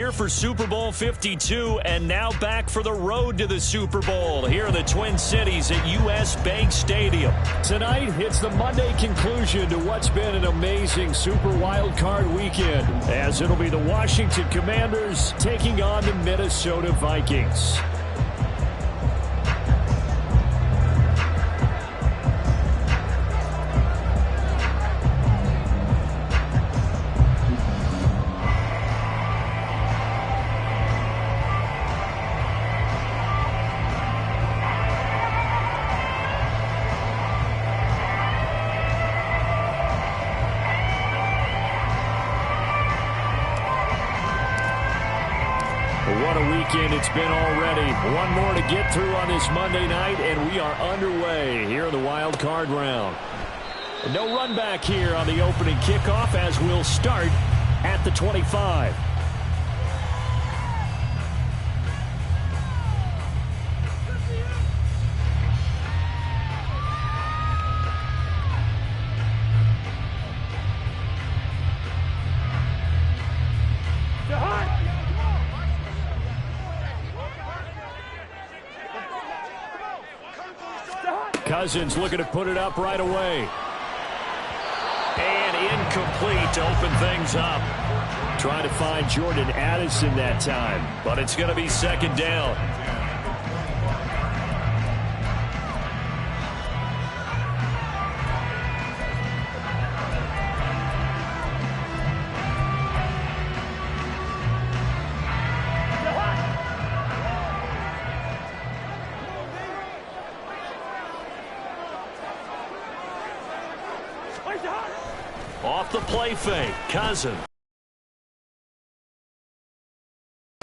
Here for Super Bowl 52, and now back for the road to the Super Bowl here in the Twin Cities at U.S. Bank Stadium. Tonight, it's the Monday conclusion to what's been an amazing Super Wild Card weekend, as it'll be the Washington Commanders taking on the Minnesota Vikings. What a weekend it's been already. One more to get through on this Monday night, and we are underway here in the wild card round. No run back here on the opening kickoff as we'll start at the 25. Cousins looking to put it up right away. And incomplete to open things up. Trying to find Jordan Addison that time, but it's going to be second down. Off the play fake, Cousins.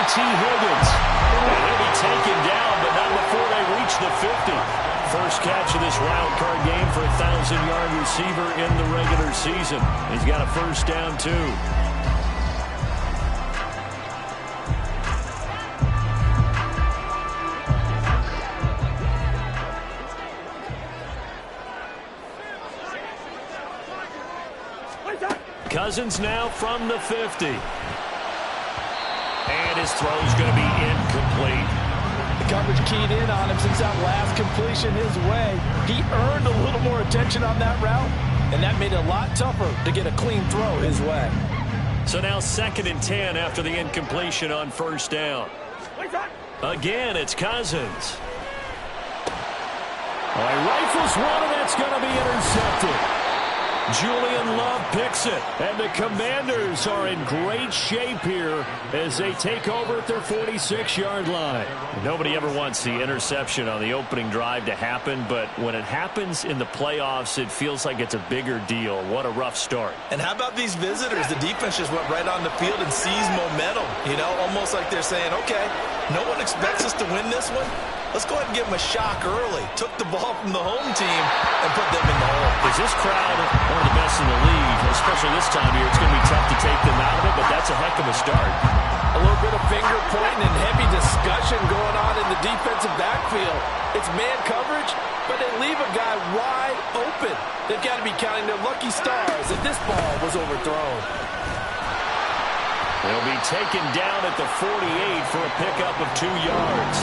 T. Higgins. And he'll be taken down, but not before they reach the 50. First catch of this wild card game for a 1,000-yard receiver in the regular season. He's got a first down, too. Cousins now from the 50. And his throw's going to be incomplete. The coverage keyed in on him since that last completion his way. He earned a little more attention on that route, and that made it a lot tougher to get a clean throw his way. So now 2nd and 10 after the incompletion on first down. Again, it's Cousins. He rifles one, and that's going to be intercepted. Julian Love picks it, and the Commanders are in great shape here as they take over at their 46-yard line. Nobody ever wants the interception on the opening drive to happen, but when it happens in the playoffs, it feels like it's a bigger deal. What a rough start. And how about these visitors? The defense just went right on the field and seized momentum. You know, almost like they're saying, okay, no one expects us to win this one. Let's go ahead and give them a shock early. Took the ball from the home team and put them in the hole. Is this crowd one of the best in the league, especially this time of year? It's going to be tough to take them out of it, but that's a heck of a start. A little bit of finger pointing and heavy discussion going on in the defensive backfield. It's man coverage, but they leave a guy wide open. They've got to be counting their lucky stars if this ball was overthrown. They'll be taken down at the 48 for a pickup of 2 yards.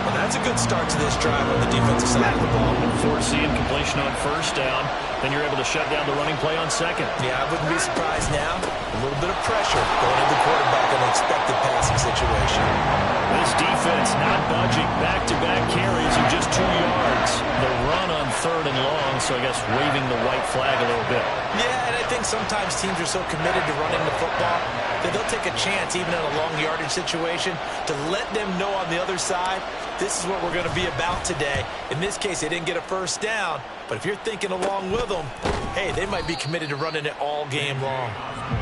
Well, that's a good start to this drive on the defensive side of the ball. Force the incompletion on first down, then you're able to shut down the running play on second. Yeah, I wouldn't be surprised now. A little bit of pressure going to the quarterback in an expected passing situation. This defense not budging, back-to-back carries in just 2 yards. The run on 3rd and long, so I guess waving the white flag a little bit. Yeah, and I think sometimes teams are so committed to running the football that they'll take a chance, even in a long yardage situation, to let them know on the other side, this is what we're going to be about today. In this case, they didn't get a first down, but if you're thinking along with them, hey, they might be committed to running it all game long.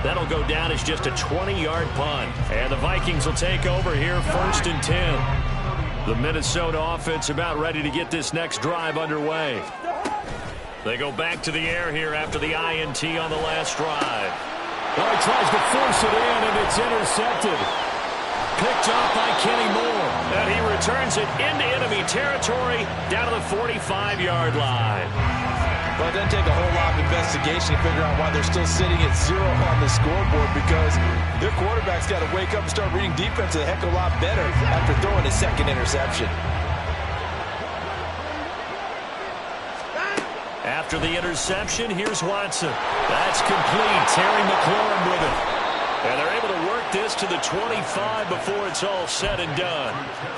That'll go down as just a 20-yard punt. And the Vikings will take over here 1st and 10. The Minnesota offense about ready to get this next drive underway. They go back to the air here after the INT on the last drive. Well, he tries to force it in, and it's intercepted. Picked up by Kenny Moore. And he returns it into enemy territory down to the 45-yard line. Well, it doesn't take a whole lot of investigation to figure out why they're still sitting at 0 on the scoreboard, because their quarterback's got to wake up and start reading defense a heck of a lot better after throwing his second interception. After the interception, here's Watson. That's complete. Terry McLaurin with it. And they're able to work this to the 25 before it's all said and done.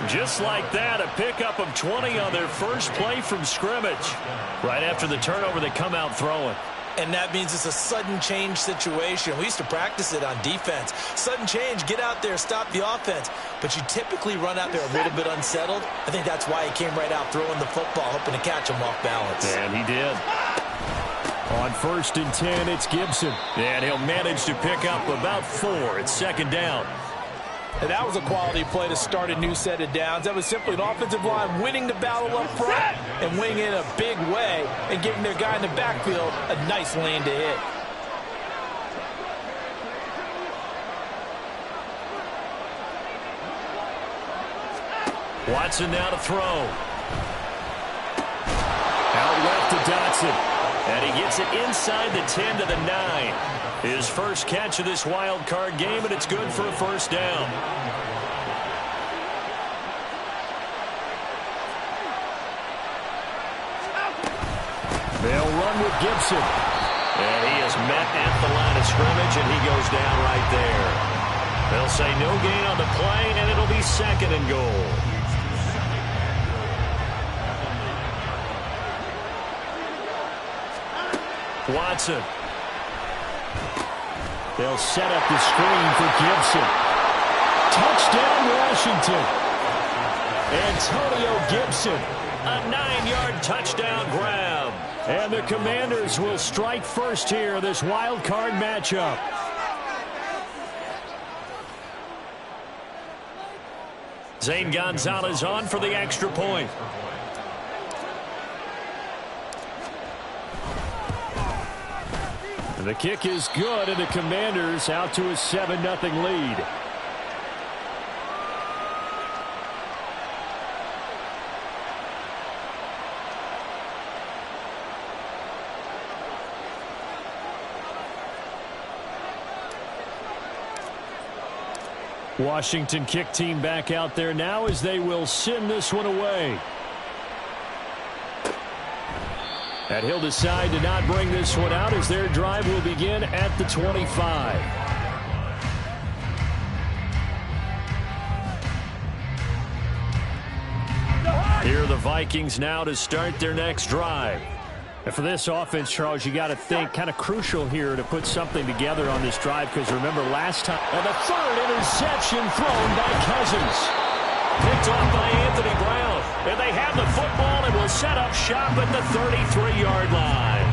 Just like that, a pickup of 20 on their first play from scrimmage. Right after the turnover, they come out throwing. And that means it's a sudden change situation. We used to practice it on defense. Sudden change, get out there, stop the offense. But you typically run out there a little bit unsettled. I think that's why he came right out throwing the football, hoping to catch him off balance. And he did. On 1st and 10, it's Gibson. And he'll manage to pick up about 4. It's 2nd down. And that was a quality play to start a new set of downs. That was simply an offensive line winning the battle up front and winning in a big way and giving their guy in the backfield a nice lane to hit. Watson now to throw. Out left to Dotson. And he gets it inside the 10 to the 9. His first catch of this wild card game, and it's good for a 1st down. They'll run with Gibson. And he is met at the line of scrimmage, and he goes down right there. They'll say no gain on the play, and it'll be 2nd and goal. Watson. They'll set up the screen for Gibson. Touchdown, Washington. Antonio Gibson, a 9-yard touchdown grab. And the Commanders will strike first here, this wild card matchup. Zane Gonzalez on for the extra point. The kick is good, and the Commanders out to a 7-0 lead. Washington kick team back out there now as they will send this one away. And he'll decide to not bring this one out as their drive will begin at the 25. Here are the Vikings now to start their next drive. And for this offense, Charles, you got to think kind of crucial here to put something together on this drive, because remember last time. And the 3rd interception thrown by Cousins. Picked off by Anthony Brown. And they have the football and will set up shop at the 33-yard line.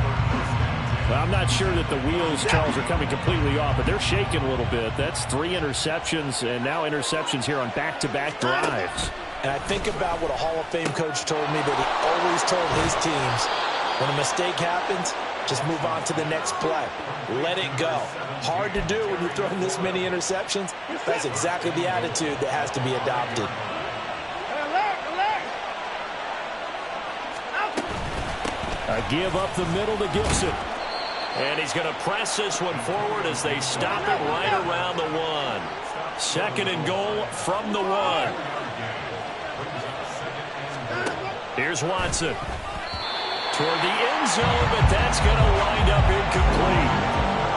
Well, I'm not sure that the wheels, Charles, are coming completely off, but they're shaking a little bit. That's 3 interceptions, and now interceptions here on back-to-back drives. And I think about what a Hall of Fame coach told me that he always told his teams, when a mistake happens, just move on to the next play. Let it go. Hard to do when you're throwing this many interceptions. That's exactly the attitude that has to be adopted. A give up the middle to Gibson. And he's going to press this one forward as they stop it right around the 1. 2nd and goal from the 1. Here's Watson. Toward the end zone, but that's going to wind up incomplete.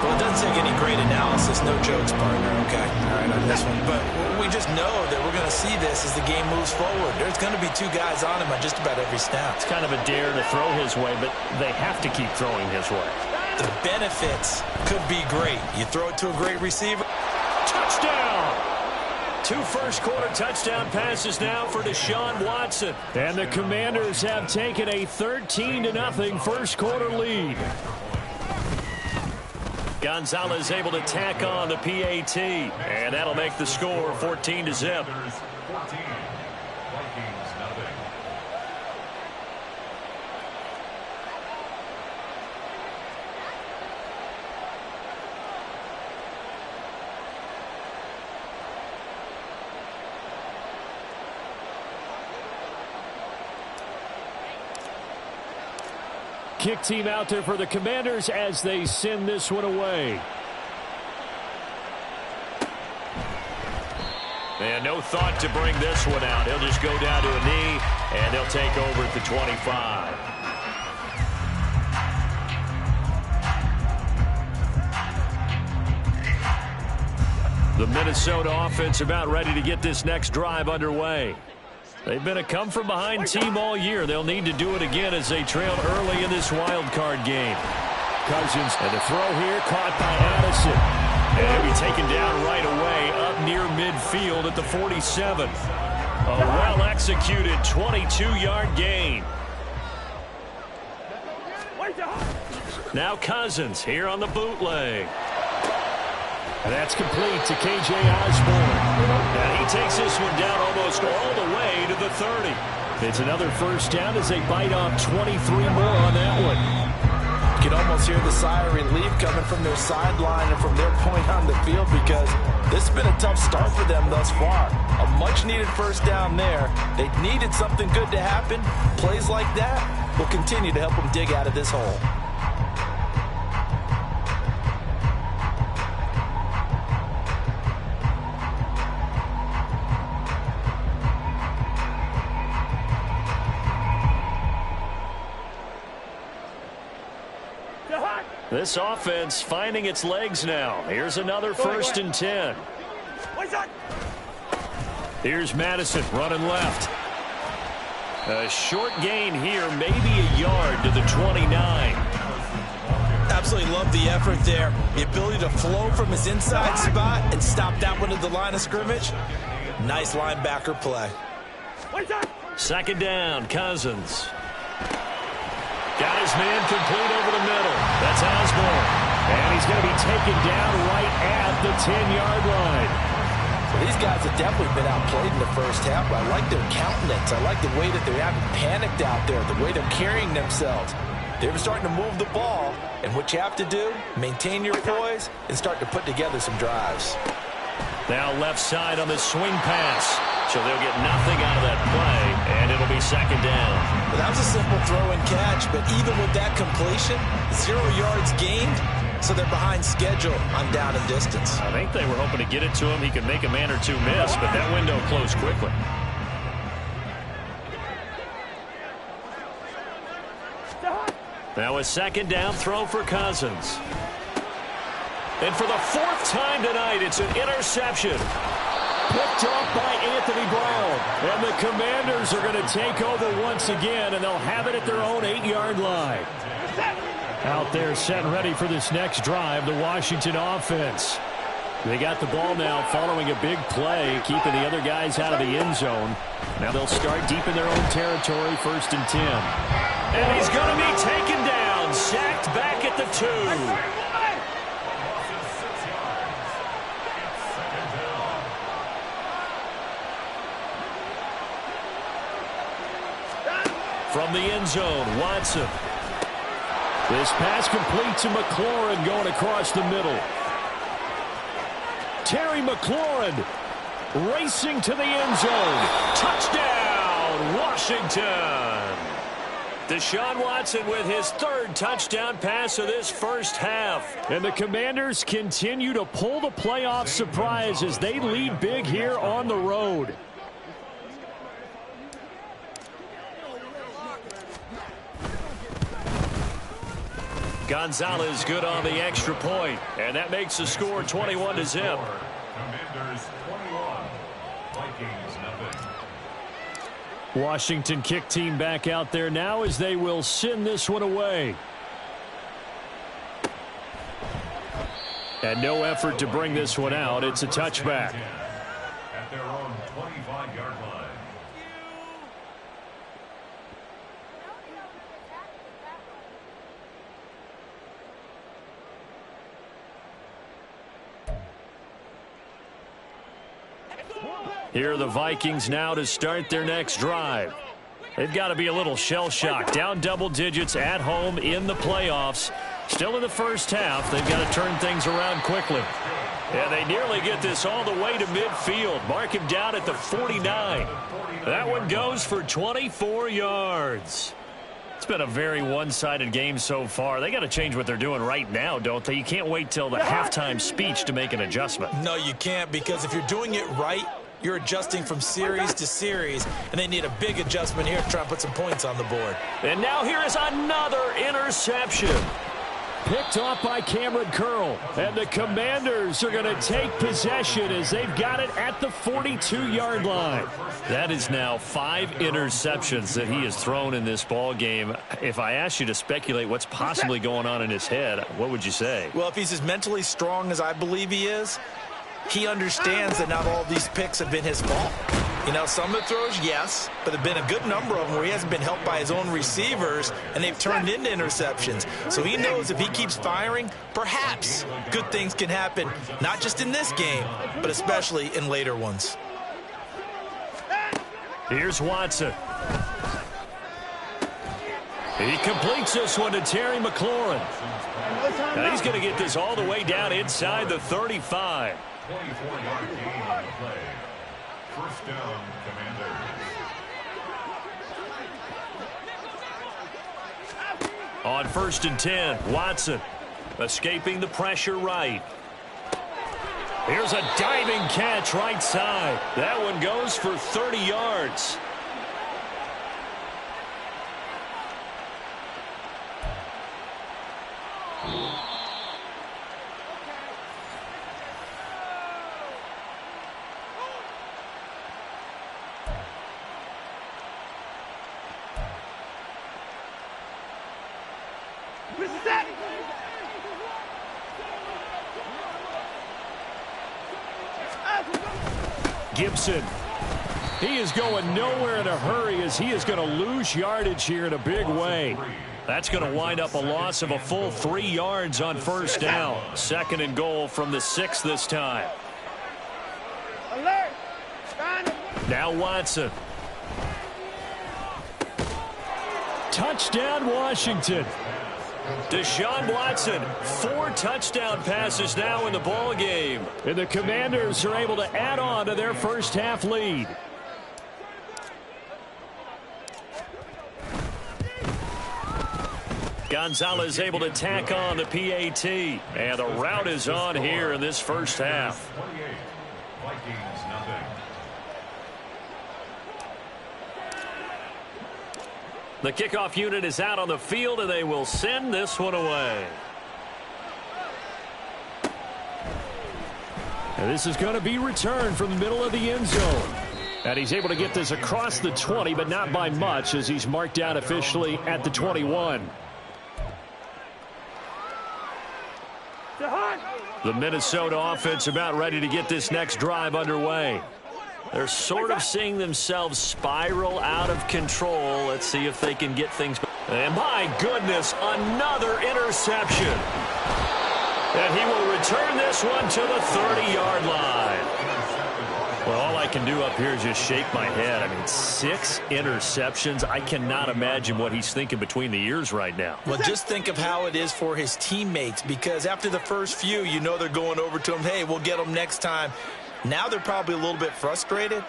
Well, it doesn't take any great analysis. No jokes, partner, okay? All right, on this one. But we just know that we're going to see this as the game moves forward. There's going to be 2 guys on him on just about every snap. It's kind of a dare to throw his way, but they have to keep throwing his way. The benefits could be great. You throw it to a great receiver. Touchdown! 2 first-quarter touchdown passes now for Deshaun Watson. And the Commanders have taken a 13-0 first-quarter lead. Gonzalez able to tack on the PAT, and that'll make the score 14-0. Kick team out there for the Commanders as they send this one away. And no thought to bring this one out. He'll just go down to a knee, and they'll take over at the 25. The Minnesota offense about ready to get this next drive underway. They've been a come-from-behind team all year. They'll need to do it again as they trail early in this wild card game. Cousins, and the throw here caught by Addison. And he'll be taken down right away up near midfield at the 47. A well-executed 22-yard gain. Now Cousins here on the bootleg. And that's complete to K.J. Osborne. And he takes this one down almost all the way to the 30. It's another first down as they bite off 23 more on that one. You can almost hear the sigh of relief coming from their sideline and from their point on the field because this has been a tough start for them thus far. A much-needed first down there. They needed something good to happen. Plays like that will continue to help them dig out of this hole. This offense finding its legs now. Here's another 1st and 10. Here's Madison running left. A short gain here, maybe a yard to the 29. Absolutely love the effort there. The ability to flow from his inside spot and stop that one at the line of scrimmage. Nice linebacker play. 2nd down, Cousins. Got his man complete over the middle. That's Osborne. And he's going to be taken down right at the 10-yard line. So these guys have definitely been outplayed in the first half. I like their countenance. I like the way that they haven't panicked out there, the way they're carrying themselves. They're starting to move the ball, and what you have to do, maintain your poise and start to put together some drives. Now left side on the swing pass. So they'll get nothing out of that play, and it'll be 2nd down. Well, that was a simple throw and catch, but even with that completion, 0 yards gained, so they're behind schedule on down and distance. I think they were hoping to get it to him. He could make a man or two miss, but that window closed quickly. Now a 2nd down throw for Cousins. And for the 4th time tonight, it's an interception. Picked off by Anthony Brown. And the Commanders are going to take over once again, and they'll have it at their own 8-yard line. Out there set and ready for this next drive, the Washington offense. They got the ball now following a big play, keeping the other guys out of the end zone. Now they'll start deep in their own territory, 1st and 10. And he's going to be taken down, sacked back at the 2. From the end zone, Watson. This pass complete to McLaurin going across the middle. Terry McLaurin racing to the end zone. Touchdown, Washington. Deshaun Watson with his 3rd touchdown pass of this first half. And the Commanders continue to pull the playoff surprise as they lead big here on the road. Gonzalez good on the extra point, and that makes the score 21-0. Commanders 21, Vikings nothing. Washington kick team back out there now as they will send this one away. And no effort to bring this one out. It's a touchback. At their own 25-yard line. Here are the Vikings now to start their next drive. They've got to be a little shell-shocked. Down double digits at home in the playoffs. Still in the first half. They've got to turn things around quickly. And they nearly get this all the way to midfield. Mark him down at the 49. That one goes for 24 yards. It's been a very one-sided game so far. They got to change what they're doing right now, don't they? You can't wait till the halftime speech to make an adjustment. No, you can't, because if you're doing it right, you're adjusting from series to series, and they need a big adjustment here to try and put some points on the board. And now here is another interception. Picked off by Cameron Curl. And the Commanders are going to take possession as they've got it at the 42-yard line. That is now 5 interceptions that he has thrown in this ball game. If I asked you to speculate what's possibly going on in his head, what would you say? Well, if he's as mentally strong as I believe he is, he understands that not all of these picks have been his fault. You know, some of the throws, yes, but there have been a good number of them where he hasn't been helped by his own receivers, and they've turned into interceptions. So he knows if he keeps firing, perhaps good things can happen, not just in this game, but especially in later ones. Here's Watson. He completes this one to Terry McLaurin. Now he's going to get this all the way down inside the 35. 24-yard gain on the play. First down, Commanders. On 1st and 10, Watson escaping the pressure right. Here's a diving catch right side. That one goes for 30 yards. Gibson. He is going nowhere in a hurry as he is going to lose yardage here in a big way. That's going to wind up a loss of a full 3 yards on first down. 2nd and goal from the 6 this time. Now Watson. Touchdown, Washington. Deshaun Watson, 4 touchdown passes now in the ball game. And the Commanders are able to add on to their first half lead. Gonzalez able to tack on the PAT. And the route is on here in this first half. 28. Vikings, nothing. The kickoff unit is out on the field, and they will send this one away. And this is going to be returned from the middle of the end zone. And he's able to get this across the 20, but not by much, as he's marked down officially at the 21. The Minnesota offense about ready to get this next drive underway. They're sort of seeing themselves spiral out of control. Let's see if they can get things. And my goodness, another interception. And he will return this one to the 30-yard line. Well, all I can do up here is just shake my head. I mean, 6 interceptions. I cannot imagine what he's thinking between the ears right now. Well, just think of how it is for his teammates, because after the first few, you know they're going over to him, hey, we'll get them next time. Now they're probably a little bit frustrated.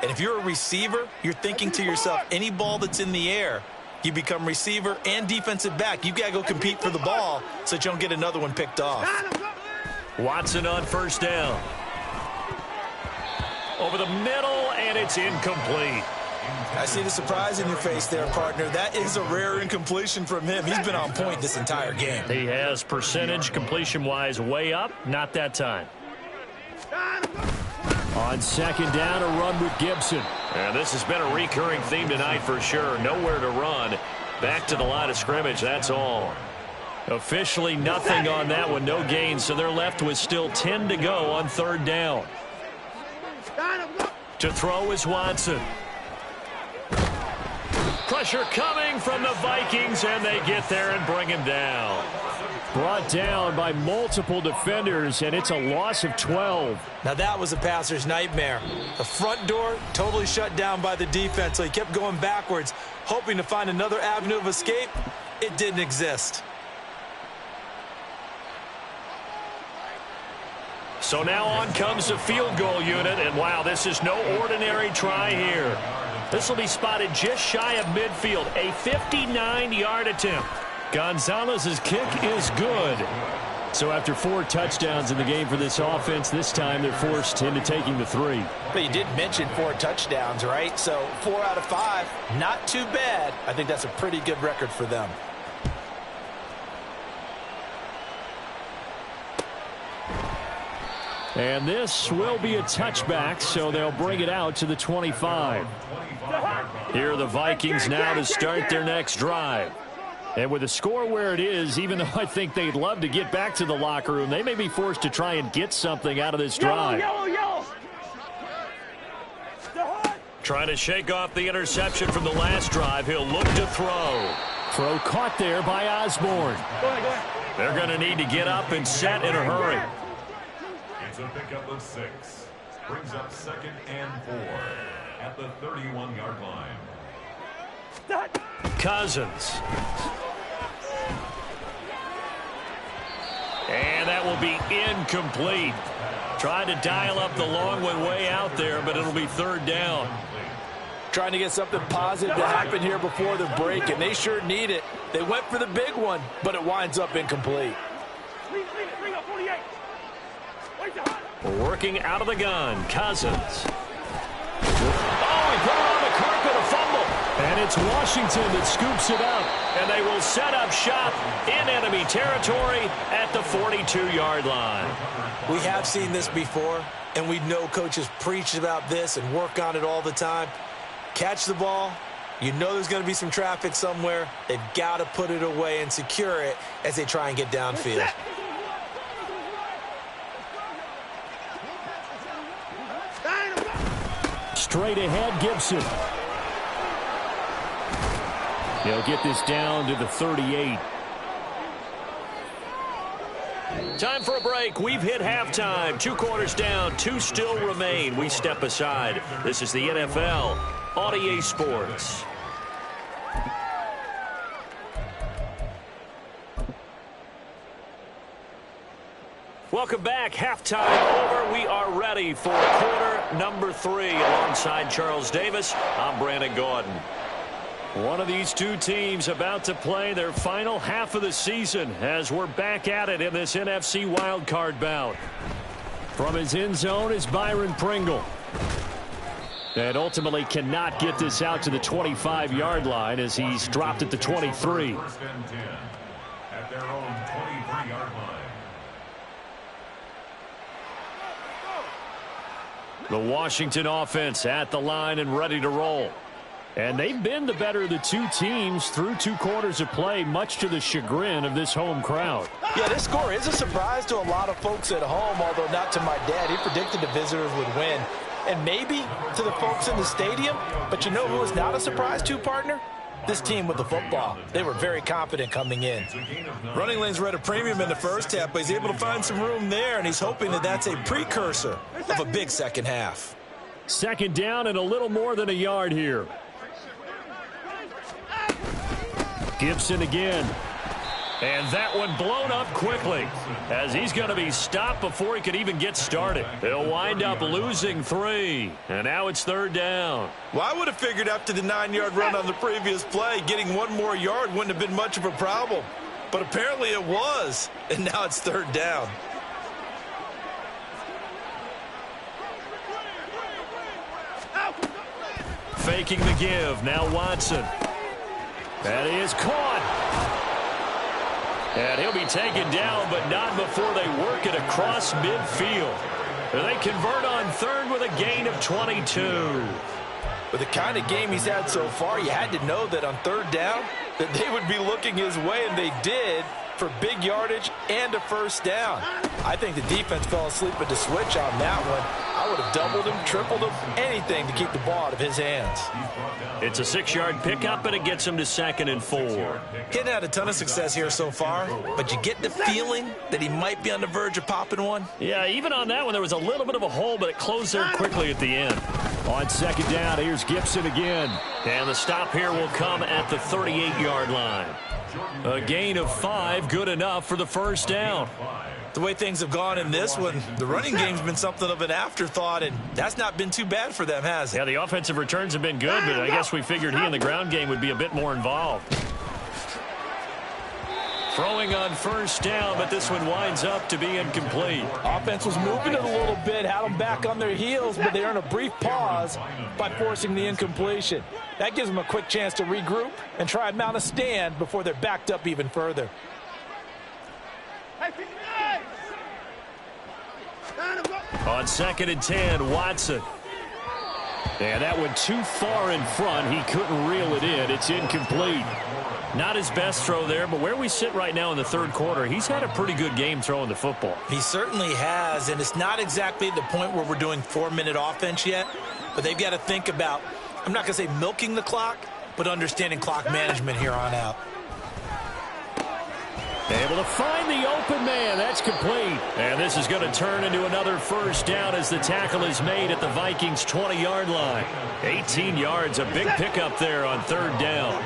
And if you're a receiver, you're thinking to yourself, any ball that's in the air, you become receiver and defensive back. You've got to go compete for the ball so that you don't get another one picked off. Watson on first down. Over the middle, and it's incomplete. I see the surprise in your face there, partner. That is a rare incompletion from him. He's been on point this entire game. He has percentage completion-wise way up. Not that time. On 2nd down, a run with Gibson. And this has been a recurring theme tonight for sure. Nowhere to run. Back to the line of scrimmage, that's all. Officially nothing on that one, no gain, so they're left with still 10 to go on 3rd down. To throw is Watson. Pressure coming from the Vikings, and they get there and bring him down. Brought down by multiple defenders, and it's a loss of 12. Now that was a passer's nightmare. The front door totally shut down by the defense, so he kept going backwards, hoping to find another avenue of escape. It didn't exist. So now on comes the field goal unit, and wow, this is no ordinary try here. This will be spotted just shy of midfield, a 59-yard attempt. Gonzalez's kick is good. So after 4 touchdowns in the game for this offense, this time they're forced into taking the 3. But you did mention 4 touchdowns, right? So 4 out of 5, not too bad. I think that's a pretty good record for them. And this will be a touchback, so they'll bring it out to the 25. Here are the Vikings now to start their next drive. And with the score where it is, even though I think they'd love to get back to the locker room, they may be forced to try and get something out of this drive. Trying to shake off the interception from the last drive. He'll look to throw. Throw caught there by Osborne. They're going to need to get up and set in a hurry. It's a pickup of 6. Brings up 2nd and 4 at the 31-yard line. Cousins. And that will be incomplete. Tried to dial up the long one way out there, but it'll be 3rd down. Trying to get something positive to happen here before the break, and they sure need it. They went for the big one, but it winds up incomplete. Working out of the gun, Cousins. Oh, he put it on the carpet, a fumble. And it's Washington that scoops it up. And they will set up shop in enemy territory at the 42-yard line. We have seen this before, and we know coaches preach about this and work on it all the time. Catch the ball. You know there's going to be some traffic somewhere. They've got to put it away and secure it as they try and get downfield. Straight ahead, Gibson. He'll get this down to the 38. Time for a break. We've hit halftime. 2 quarters down. 2 still remain. We step aside. This is the NFL on EA Sports. Welcome back. Halftime over. We are ready for quarter number 3. Alongside Charles Davis, I'm Brandon Gordon. One of these 2 teams about to play their final half of the season as we're back at it in this NFC wildcard bout. From his end zone is Byron Pringle. And ultimately cannot get this out to the 25-yard line as he's dropped at the 23. 1st and 10 at their own 23-yard line. The Washington offense at the line and ready to roll. And they've been the better of the 2 teams through 2 quarters of play, much to the chagrin of this home crowd. Yeah, this score is a surprise to a lot of folks at home, although not to my dad. He predicted the visitors would win. And maybe to the folks in the stadium. But you know who is not a surprise to, partner? This team with the football. They were very confident coming in. Running lanes were at a premium in the first half, but he's able to find some room there, and he's hoping that that's a precursor of a big second half. 2nd down and a little more than a yard here. Gibson again. And that one blown up quickly as he's going to be stopped before he could even get started. He'll wind up losing 3. And now it's 3rd down. Well, I would have figured after the 9-yard run on the previous play, getting 1 more yard wouldn't have been much of a problem. But apparently it was. And now it's 3rd down. Faking the give. Now Watson. That is caught. And he'll be taken down, but not before they work it across midfield. And they convert on 3rd with a gain of 22. With the kind of game he's had so far, you had to know that on 3rd down that they would be looking his way, and they did, for big yardage and a 1st down. I think the defense fell asleep at the switch on that one. I would have doubled him, tripled him, anything to keep the ball out of his hands. It's a 6-yard pickup, and it gets him to 2nd and 4. He hadn't had a ton of success here so far, but you get the feeling that he might be on the verge of popping one. Yeah, even on that one, there was a little bit of a hole, but it closed there quickly at the end. On 2nd down, here's Gibson again. And the stop here will come at the 38-yard line. A gain of 5, good enough for the 1st down. The way things have gone in this one, the running game's been something of an afterthought, and that's not been too bad for them, has it? Yeah, the offensive returns have been good, but I guess we figured he in the ground game would be a bit more involved. Throwing on first down, but this one winds up to be incomplete. Offense was moving it a little bit, had them back on their heels, but they earned a brief pause by forcing the incompletion. That gives them a quick chance to regroup and try and mount a stand before they're backed up even further. On 2nd and 10, Watson. And that went too far in front. He couldn't reel it in. It's incomplete. Not his best throw there, but where we sit right now in the third quarter, he's had a pretty good game throwing the football. He certainly has, and it's not exactly the point where we're doing 4-minute offense yet, but they've got to think about, I'm not going to say milking the clock, but understanding clock management here on out. Able to find the open man. That's complete. And this is going to turn into another first down as the tackle is made at the Vikings' 20-yard line. 18 yards, a big pickup there on 3rd down.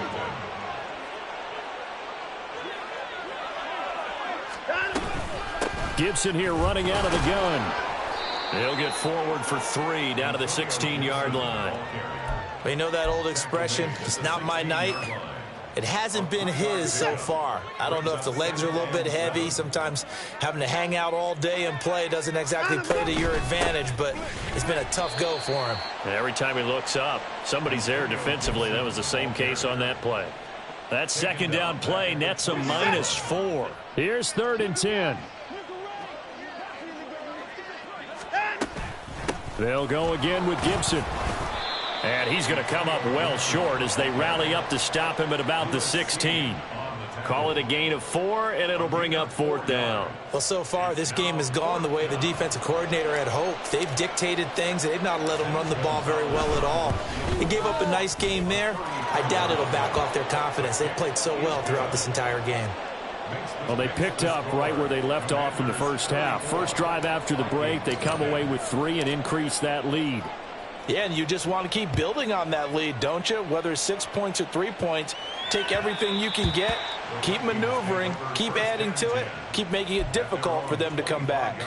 Gibson here running out of the gun. He'll get forward for 3 down to the 16-yard line. Well, you know that old expression, it's not my night. It hasn't been his so far. I don't know if the legs are a little bit heavy. Sometimes having to hang out all day and play doesn't exactly play to your advantage, but it's been a tough go for him. And every time he looks up, somebody's there defensively. That was the same case on that play. That 2nd down play nets a -4. Here's 3rd and 10. They'll go again with Gibson. And he's going to come up well short as they rally up to stop him at about the 16. Call it a gain of 4, and it'll bring up 4th down. Well, so far, this game has gone the way the defensive coordinator had hoped. They've dictated things. They've not let them run the ball very well at all. They gave up a nice game there. I doubt it'll back off their confidence. They've played so well throughout this entire game. Well, they picked up right where they left off in the first half. First drive after the break, they come away with 3 and increase that lead. Yeah, and you just want to keep building on that lead, don't you? Whether it's 6 points or 3 points, take everything you can get, keep maneuvering, keep adding to it, keep making it difficult for them to come back.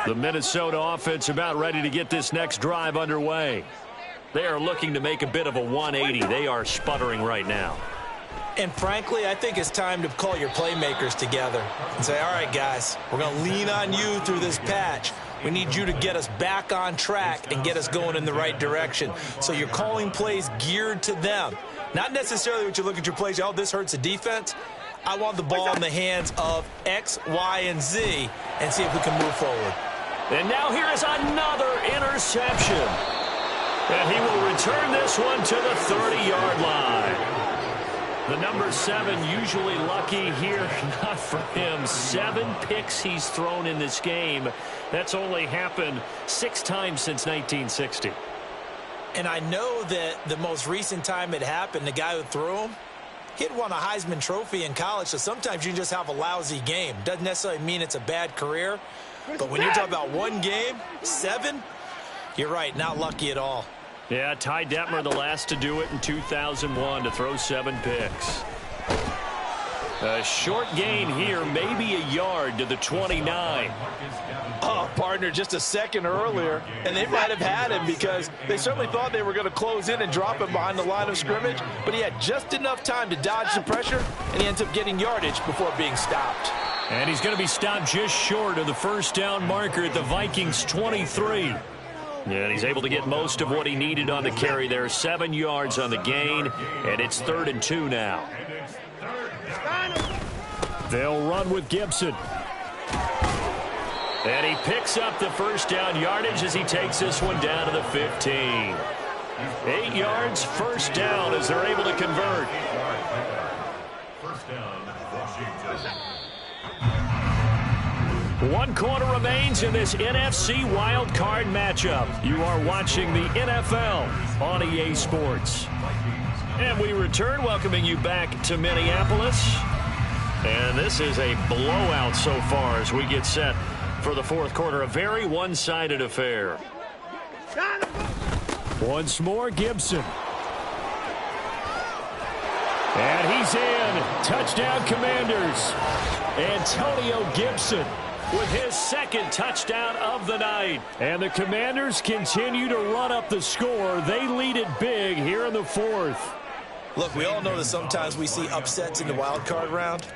The Minnesota offense about ready to get this next drive underway. They are looking to make a bit of a 180. They are sputtering right now. And frankly, I think it's time to call your playmakers together and say, all right, guys, we're going to lean on you through this patch. We need you to get us back on track and get us going in the right direction. So you're calling plays geared to them. Not necessarily what you look at your plays, oh, this hurts the defense. I want the ball in the hands of X, Y, and Z and see if we can move forward. And now here is another interception. And he will return this one to the 30-yard line. The number 7 usually lucky here, not for him. 7 picks he's thrown in this game. That's only happened 6 times since 1960. And I know that the most recent time it happened, the guy who threw him, he had won a Heisman Trophy in college, so sometimes you just have a lousy game. Doesn't necessarily mean it's a bad career, but when you're talking about one game, 7, you're right, not lucky at all. Yeah, Ty Detmer the last to do it in 2001 to throw 7 picks. A short gain here, maybe a yard to the 29. Oh, partner, just a second earlier, and they might have had him because they certainly thought they were going to close in and drop him behind the line of scrimmage, but he had just enough time to dodge the pressure, and he ends up getting yardage before being stopped. And he's going to be stopped just short of the first down marker at the Vikings' 23. And he's able to get most of what he needed on the carry there. 7 yards on the gain, and it's 3rd and 2 now. They'll run with Gibson. And he picks up the first down yardage as he takes this one down to the 15. 8 yards, first down as they're able to convert. First down, Washington. 1 quarter remains in this NFC wild card matchup. You are watching the NFL on EA Sports. And we return, welcoming you back to Minneapolis. And this is a blowout so far as we get set for the 4th quarter. A very one-sided affair. Once more, Gibson. And he's in. Touchdown, Commanders. Antonio Gibson with his second touchdown of the night. And the Commanders continue to run up the score. They lead it big here in the fourth. Look, we all know that sometimes we see upsets in the wild card round.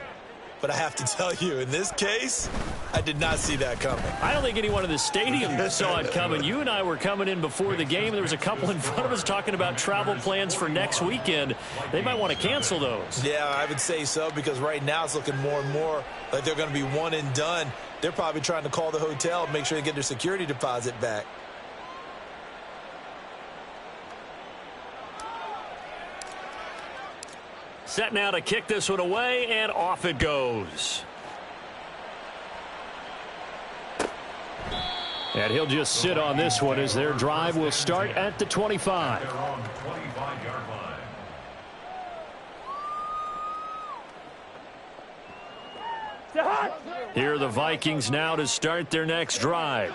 But I have to tell you, in this case, I did not see that coming. I don't think anyone in the stadium saw it coming. You and I were coming in before the game. There was a couple in front of us talking about travel plans for next weekend. They might want to cancel those. Yeah, I would say so, because right now it's looking more and more like they're going to be one and done. They're probably trying to call the hotel and make sure they get their security deposit back. Set now to kick this one away, and off it goes. And he'll just sit on this one as their drive will start at the 25. They're on the 25-yard line. Here are the Vikings now to start their next drive.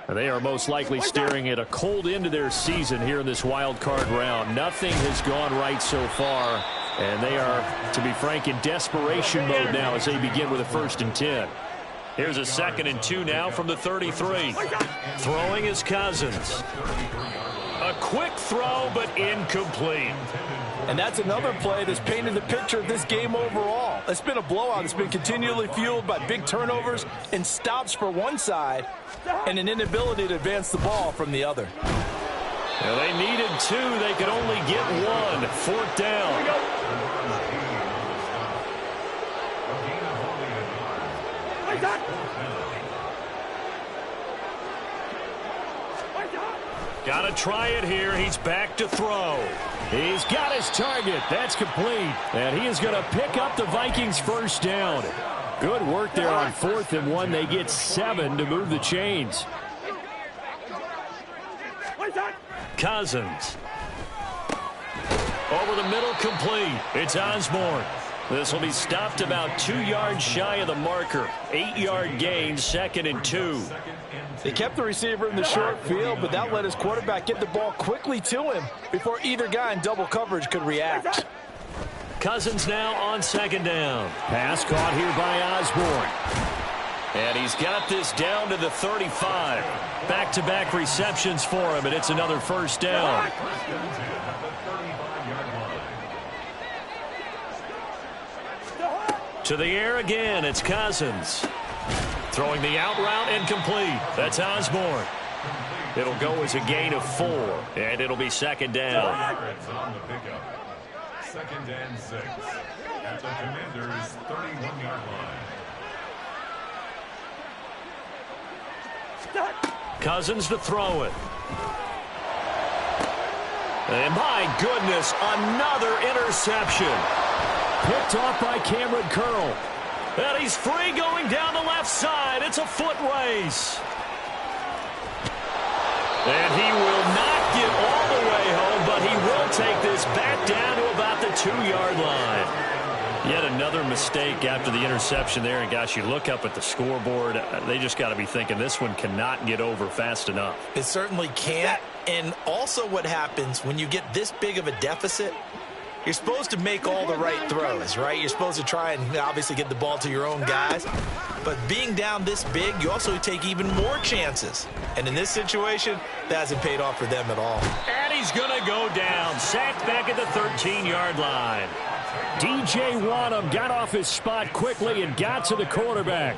They are most likely staring at a cold end to their season here in this wild card round. Nothing has gone right so far. And they are, to be frank, in desperation mode now as they begin with a 1st and 10. Here's a 2nd and 2 now from the 33. Throwing is Cousins. A quick throw, but incomplete. And that's another play that's painted the picture of this game overall. It's been a blowout. It's been continually fueled by big turnovers and stops for one side and an inability to advance the ball from the other. Well, they needed 2. They could only get 1. 4th down. Got to try it here. He's back to throw. He's got his target. That's complete. And he is going to pick up the Vikings' 1st down. Good work there on 4th and 1. They get 7 to move the chains. Cousins. Over the middle, complete. It's Osborne. This will be stopped about 2 yards shy of the marker. 8-yard gain, 2nd and 2. They kept the receiver in the short field, but that let his quarterback get the ball quickly to him before either guy in double coverage could react. Cousins now on 2nd down. Pass caught here by Osborne. And he's got this down to the 35. Back-to-back receptions for him, and it's another 1st down. To the air again, it's Cousins. Throwing the out route, incomplete. That's Osborne. It'll go as a gain of 4, and it'll be 2nd down. On the pickup. 2nd and 6 at the Commanders' 31-yard line. Cousins to throw it. And my goodness, another interception. Picked off by Cameron Curl. And he's free going down the left side. It's a foot race. And he will not get all the way home, but he will take this back down to about the 2-yard line. Yet another mistake after the interception there. And, gosh, you look up at the scoreboard. They just got to be thinking this one cannot get over fast enough. It certainly can't. And also what happens when you get this big of a deficit, you're supposed to make all the right throws, right? You're supposed to try and obviously get the ball to your own guys. But being down this big, you also take even more chances. And in this situation, that hasn't paid off for them at all. And he's going to go down. Sacked back at the 13-yard line. DJ Wanham got off his spot quickly and got to the quarterback.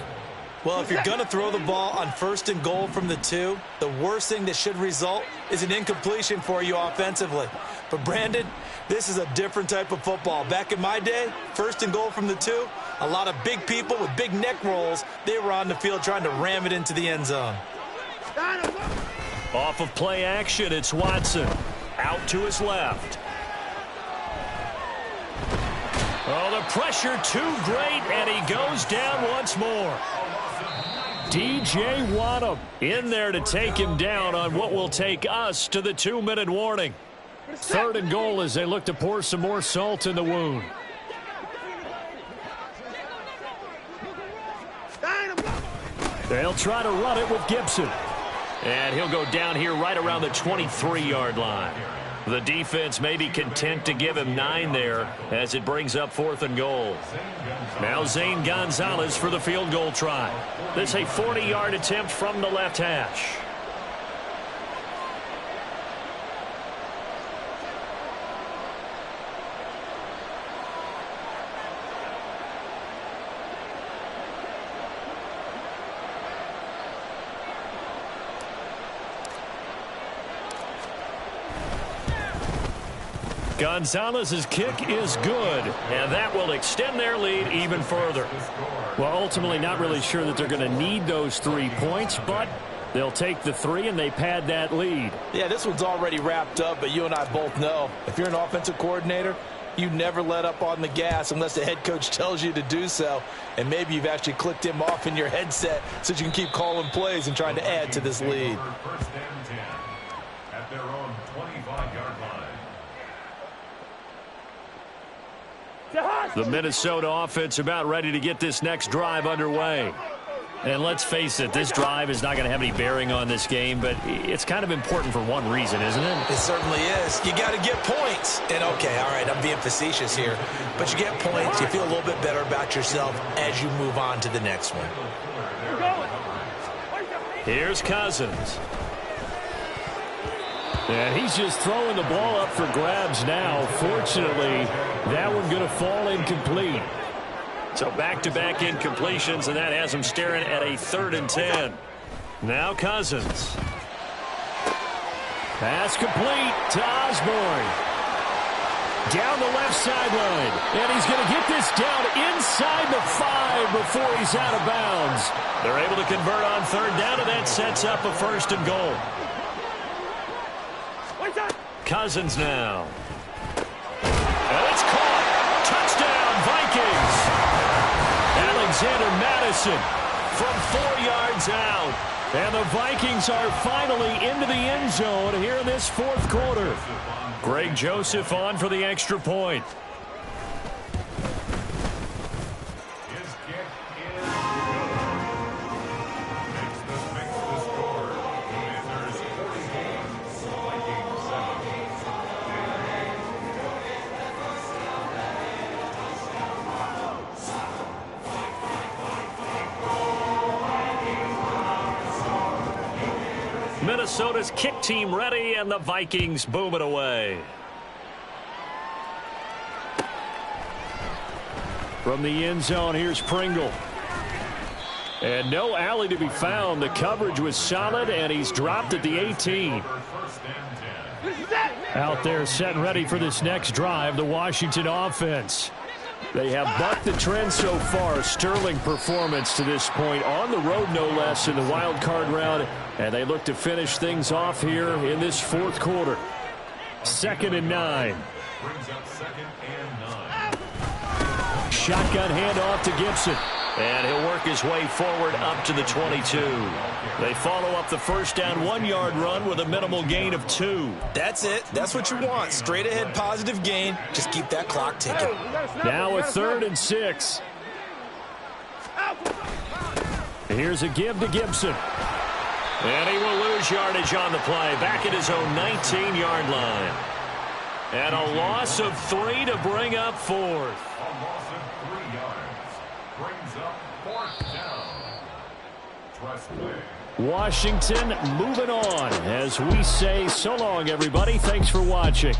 Well, if you're going to throw the ball on 1st and goal from the 2, the worst thing that should result is an incompletion for you offensively. But, Brandon, this is a different type of football. Back in my day, 1st and goal from the 2, a lot of big people with big neck rolls, they were on the field trying to ram it into the end zone. Off of play action, it's Watson. Out to his left. Oh, the pressure too great, and he goes down once more. DJ Wanham in there to take him down on what will take us to the 2-minute warning. 3rd and goal as they look to pour some more salt in the wound. They'll try to run it with Gibson. And he'll go down here right around the 23-yard line. The defense may be content to give him 9 there as it brings up 4th and goal. Now Zane Gonzalez for the field goal try. This a 40-yard attempt from the left hash. Gonzalez's kick is good, and that will extend their lead even further. Well, ultimately not really sure that they're going to need those 3 points, but they'll take the 3 and they pad that lead. Yeah, this one's already wrapped up, but you and I both know if you're an offensive coordinator, you never let up on the gas unless the head coach tells you to do so. And maybe you've actually clicked him off in your headset so you can keep calling plays and trying to add to this lead. First and 10 at their own 25-yard line. The Minnesota offense about ready to get this next drive underway. And let's face it, this drive is not going to have any bearing on this game, but it's kind of important for one reason, isn't it? It certainly is. You got to get points. And, okay, all right, I'm being facetious here. But you get points, you feel a little bit better about yourself as you move on to the next one. Here's Cousins. And he's just throwing the ball up for grabs now. Fortunately, that one going to fall incomplete. So back-to-back incompletions, and that has him staring at a 3rd and 10. Now Cousins. Pass complete to Osborne. Down the left sideline. And he's going to get this down inside the 5 before he's out of bounds. They're able to convert on 3rd down, and that sets up a 1st and goal. Cousins now. And it's caught. Touchdown, Vikings. Alexander Madison from 4 yards out. And the Vikings are finally into the end zone here in this 4th quarter. Greg Joseph on for the extra point. His kick is good. Makes the score. Commanders 41, Vikings 7. Minnesota's kick team ready, and the Vikings boom it away. From the end zone, here's Pringle. And no alley to be found. The coverage was solid, and he's dropped at the 18. Out there set and ready for this next drive, the Washington offense. They have bucked the trend so far. Sterling performance to this point, on the road no less in the wild card round, and they look to finish things off here in this 4th quarter. 2nd and 9. Brings up 2nd and 9. Shotgun handoff to Gibson. And he'll work his way forward up to the 22. They follow up the 1st down 1-yard run with a minimal gain of 2. That's it. That's what you want. Straight ahead positive gain. Just keep that clock ticking. Now a 3rd and 6. Here's a give to Gibson. And he will lose yardage on the play. Back at his own 19-yard line. And a loss of 3 to bring up 4th. A loss of 3 yards. Brings up 4th down. Press play. Washington moving on as we say so long, everybody. Thanks for watching.